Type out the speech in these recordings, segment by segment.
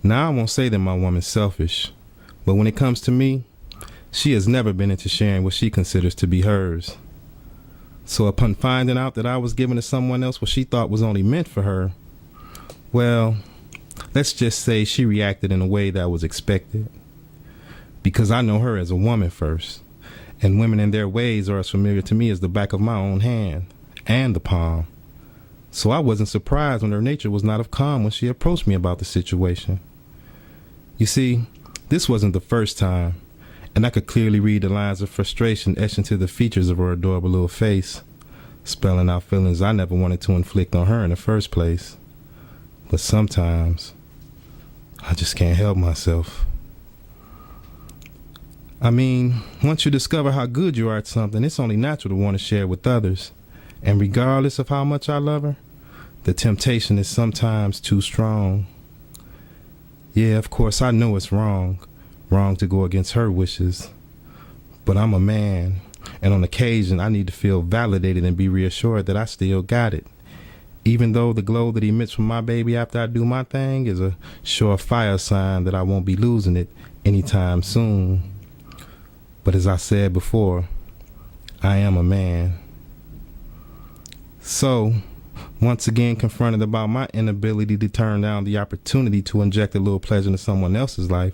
Now, I won't say that my woman's selfish, but when it comes to me, she has never been into sharing what she considers to be hers. So upon finding out that I was giving to someone else what she thought was only meant for her, well, let's just say she reacted in a way that was expected. Because I know her as a woman first, and women in their ways are as familiar to me as the back of my own hand and the palm. So I wasn't surprised when her nature was not of calm when she approached me about the situation. You see, this wasn't the first time, and I could clearly read the lines of frustration etched into the features of her adorable little face, spelling out feelings I never wanted to inflict on her in the first place. But sometimes, I just can't help myself. I mean, once you discover how good you are at something, it's only natural to want to share it with others. And regardless of how much I love her, the temptation is sometimes too strong. Yeah, of course, I know it's wrong to go against her wishes. But I'm a man, and on occasion, I need to feel validated and be reassured that I still got it. Even though the glow that emits from my baby after I do my thing is a surefire sign that I won't be losing it anytime soon. But as I said before, I am a man. So, once again confronted about my inability to turn down the opportunity to inject a little pleasure into someone else's life,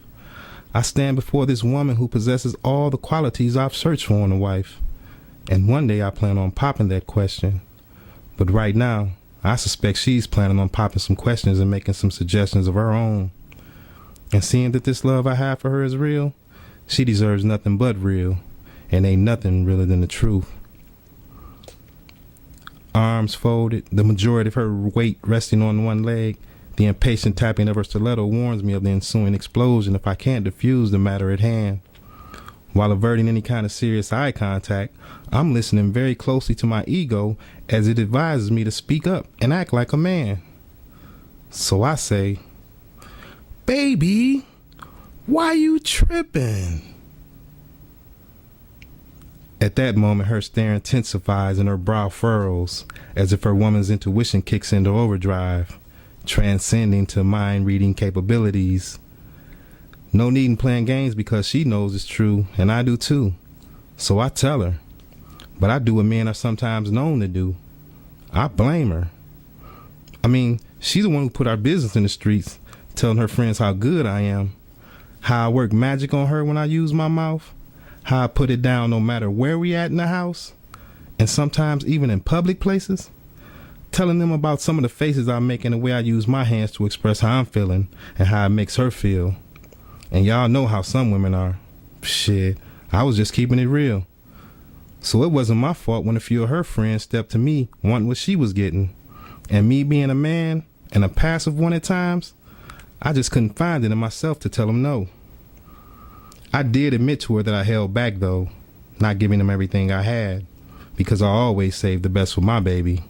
I stand before this woman who possesses all the qualities I've searched for in a wife. And one day I plan on popping that question. But right now, I suspect she's planning on popping some questions and making some suggestions of her own. And seeing that this love I have for her is real, she deserves nothing but real, and ain't nothing realer than the truth. Arms folded, the majority of her weight resting on one leg, the impatient tapping of her stiletto warns me of the ensuing explosion if I can't defuse the matter at hand. While averting any kind of serious eye contact, I'm listening very closely to my ego as it advises me to speak up and act like a man. So I say, "Baby, why you tripping?" At that moment, her stare intensifies and her brow furrows, as if her woman's intuition kicks into overdrive, transcending to mind-reading capabilities. No need in playing games because she knows it's true, and I do too. So I tell her. But I do what men are sometimes known to do. I blame her. I mean, she's the one who put our business in the streets, telling her friends how good I am, how I work magic on her when I use my mouth, how I put it down no matter where we at in the house, and sometimes even in public places, telling them about some of the faces I make and the way I use my hands to express how I'm feeling and how it makes her feel. And y'all know how some women are. Shit, I was just keeping it real. So it wasn't my fault when a few of her friends stepped to me wanting what she was getting. And me being a man, and a passive one at times, I just couldn't find it in myself to tell them no. I did admit to her that I held back though, not giving them everything I had, because I always saved the best for my baby.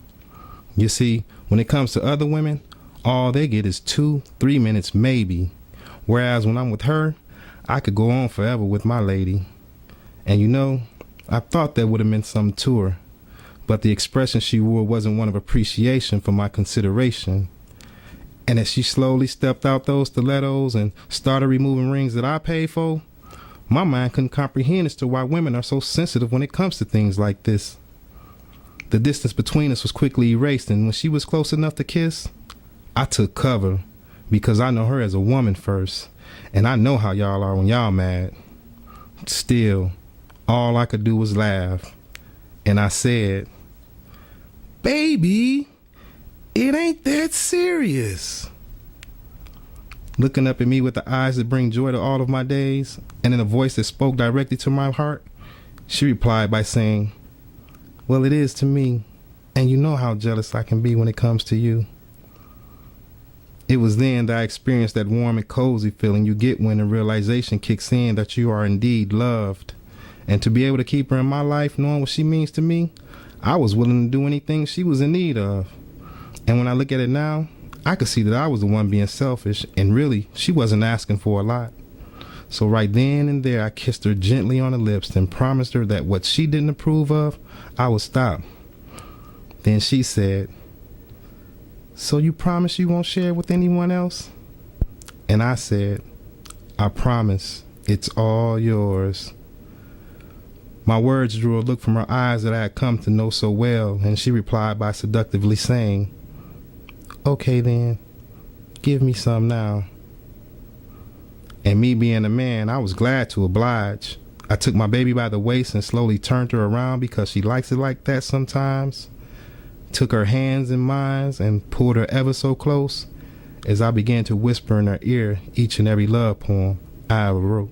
You see, when it comes to other women, all they get is 2-3 minutes maybe, whereas when I'm with her, I could go on forever with my lady. And you know, I thought that would have meant something to her, but the expression she wore wasn't one of appreciation for my consideration. And as she slowly stepped out those stilettos and started removing rings that I paid for, my mind couldn't comprehend as to why women are so sensitive when it comes to things like this. The distance between us was quickly erased, and when she was close enough to kiss, I took cover, because I know her as a woman first, and I know how y'all are when y'all mad. Still, all I could do was laugh, and I said, "Baby, it ain't that serious." Looking up at me with the eyes that bring joy to all of my days, and in a voice that spoke directly to my heart, she replied by saying, "Well, it is to me, and you know how jealous I can be when it comes to you." It was then that I experienced that warm and cozy feeling you get when the realization kicks in that you are indeed loved. And to be able to keep her in my life, knowing what she means to me, I was willing to do anything she was in need of. And when I look at it now, I could see that I was the one being selfish, and really, she wasn't asking for a lot. So right then and there, I kissed her gently on the lips and promised her that what she didn't approve of, I would stop. Then she said, "So you promise you won't share with anyone else?" And I said, I promise, it's all yours. My words drew a look from her eyes that I had come to know so well, and she replied by seductively saying, okay then, give me some now. And me being a man, I was glad to oblige. I took my baby by the waist and slowly turned her around because she likes it like that sometimes. Took her hands in mine and pulled her ever so close as I began to whisper in her ear each and every love poem I ever wrote.